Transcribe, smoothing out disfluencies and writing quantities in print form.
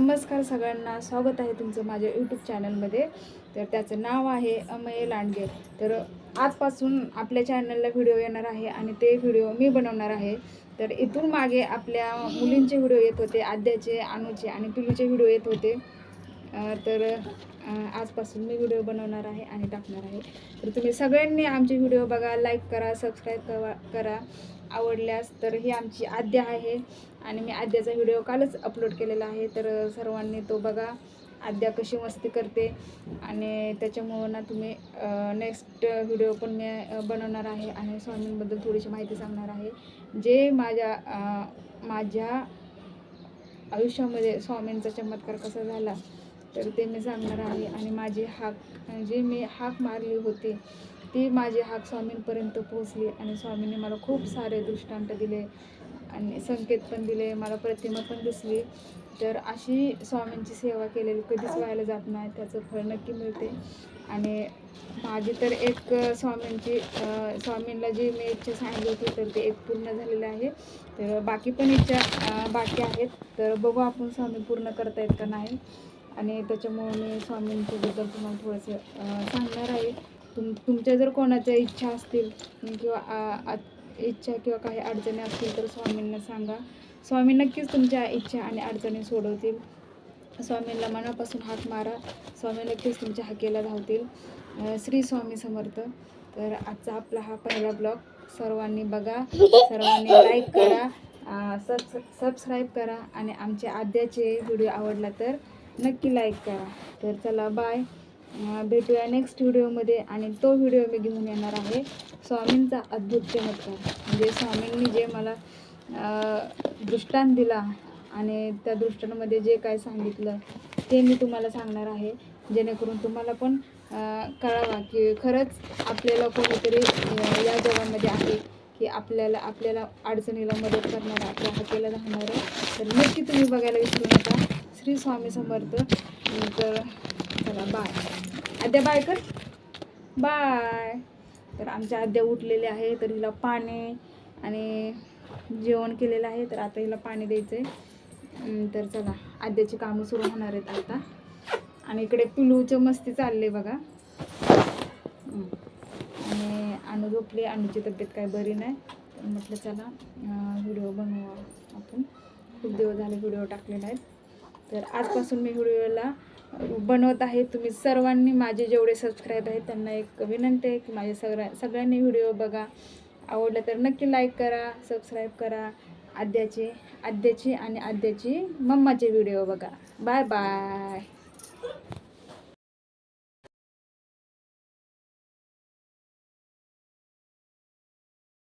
नमस्कार सगळ्यांना, स्वागत आहे तुमचं माझ्या यूट्यूब चॅनलमध्ये. तर त्याचं नाव आहे अमेय लांडगे. तर आजपासून आपल्या चॅनलला व्हिडिओ येणार आहे आणि ते व्हिडिओ मी बनवणार आहे. तर इथून मागे आपल्या मुलींचे व्हिडिओ येत होते, आद्याचे, अनुचे आणि पिलूचे व्हिडिओ येत होते. आजपासून मी व्हिडिओ बनवणार आहे आणि टाकणार आहे. तर तुम्ही सगळ्यांनी आमचे व्हिडिओ बघा, लाईक करा, सबस्क्राईब करा. आवडल्यास तर ही आमची आद्या आहे आणि मी आद्याचा व्हिडिओ कालच अपलोड केलेला आहे. तर सर्वांनी तो बघा, आद्या कशी मस्ती करते. आणि त्याच्यामुळं ना तुम्ही नेक्स्ट व्हिडिओ पण मी बनवणार आहे आणि स्वामींबद्दल थोडीशी माहिती सांगणार आहे. जे माझ्या आयुष्यामध्ये स्वामींचा चमत्कार कसा झाला तर ते मी सांगणार आहे. आणि मी हाक मारली होती ती माझी हाक स्वामींपर्यंत पोहोचली आणि स्वामींनी मला खूप सारे दृष्टांत दिले आणि संकेत पण दिले, मला प्रतिमा पण दिसली. तर अशी स्वामींची सेवा केलेली कधीच व्हायला जात नाही, त्याचं फळ नक्की मिळते. आणि माझी तर एक स्वामींना जी मी इच्छा सांगितली होती तर ते एक पूर्ण झालेलं आहे. तर बाकी पण इच्छा बाकी आहेत. तर बघू आपण स्वामी पूर्ण करतायत का नाही. आणि त्याच्यामुळे मी स्वामींच्याबद्दल तुम्हाला थोडंसं सांगणार आहे. तुमच्या जर कोणाच्या इच्छा असतील किंवा काही अडचणी असतील तर स्वामींना सांगा. स्वामी नक्कीच तुमच्या इच्छा आणि अडचणी सोडवतील. स्वामींना मनापासून हाक मारा, स्वामी नक्कीच तुमच्या हाकेला धावतील. श्री स्वामी समर्थ. तर आजचा आपला हा पहिला ब्लॉग सर्वांनी बघा, सर्वांनी लाईक करा, सबस्क्राईब करा आणि आमच्या आद्याचे व्हिडिओ आवडला तर नक्की लाईक करा. तर चला बाय, भेटूया नेक्स्ट व्हिडिओमध्ये. आणि तो व्हिडिओ मी घेऊन येणार आहे स्वामींचा अद्भुत चमत्कार, म्हणजे स्वामींनी जे मला दृष्टांत दिला आणि त्या दृष्टांमध्ये जे काय सांगितलं ते मी तुम्हाला सांगणार आहे, जेणेकरून तुम्हाला पण कळावा की खरंच आपल्याला कोणीतरी या जगामध्ये आहे की आपल्याला अडचणीला मदत करणारा, आपल्या हाकेला धावणारा. तर नक्की तुम्ही बघायला विसरू नका. श्री स्वामी समर्थ. तर चला बाय. आद्या बाय कर, बाय. तर आमच्या आद्या उठलेले आहे, तर हिला पाणी आणि जेवण केलेलं आहे. तर आता हिला पाणी द्यायचं आहे. तर चला आद्याची कामं सुरू होणार आहेत आता. आणि इकडे पिलूचं मस्ती चालले बघा. आणि अनु झोपली, अनुची तब्येत काय बरी नाही. तर म्हटलं चला व्हिडिओ बनवू आपण. खूप दिवस झाले व्हिडिओ टाकलेला आहेत. तर आजपासून मी व्हिडिओला बनवत आहे. तुम्ही सर्वांनी, माझे जेवढे सबस्क्राईब आहेत त्यांना एक विनंती आहे की माझे सगळ्यांनी व्हिडिओ बघा. आवडलं तर नक्की लाईक करा, सबस्क्राईब करा. आद्याची आणि आद्याची मम्माचे व्हिडिओ बघा. Bye bye.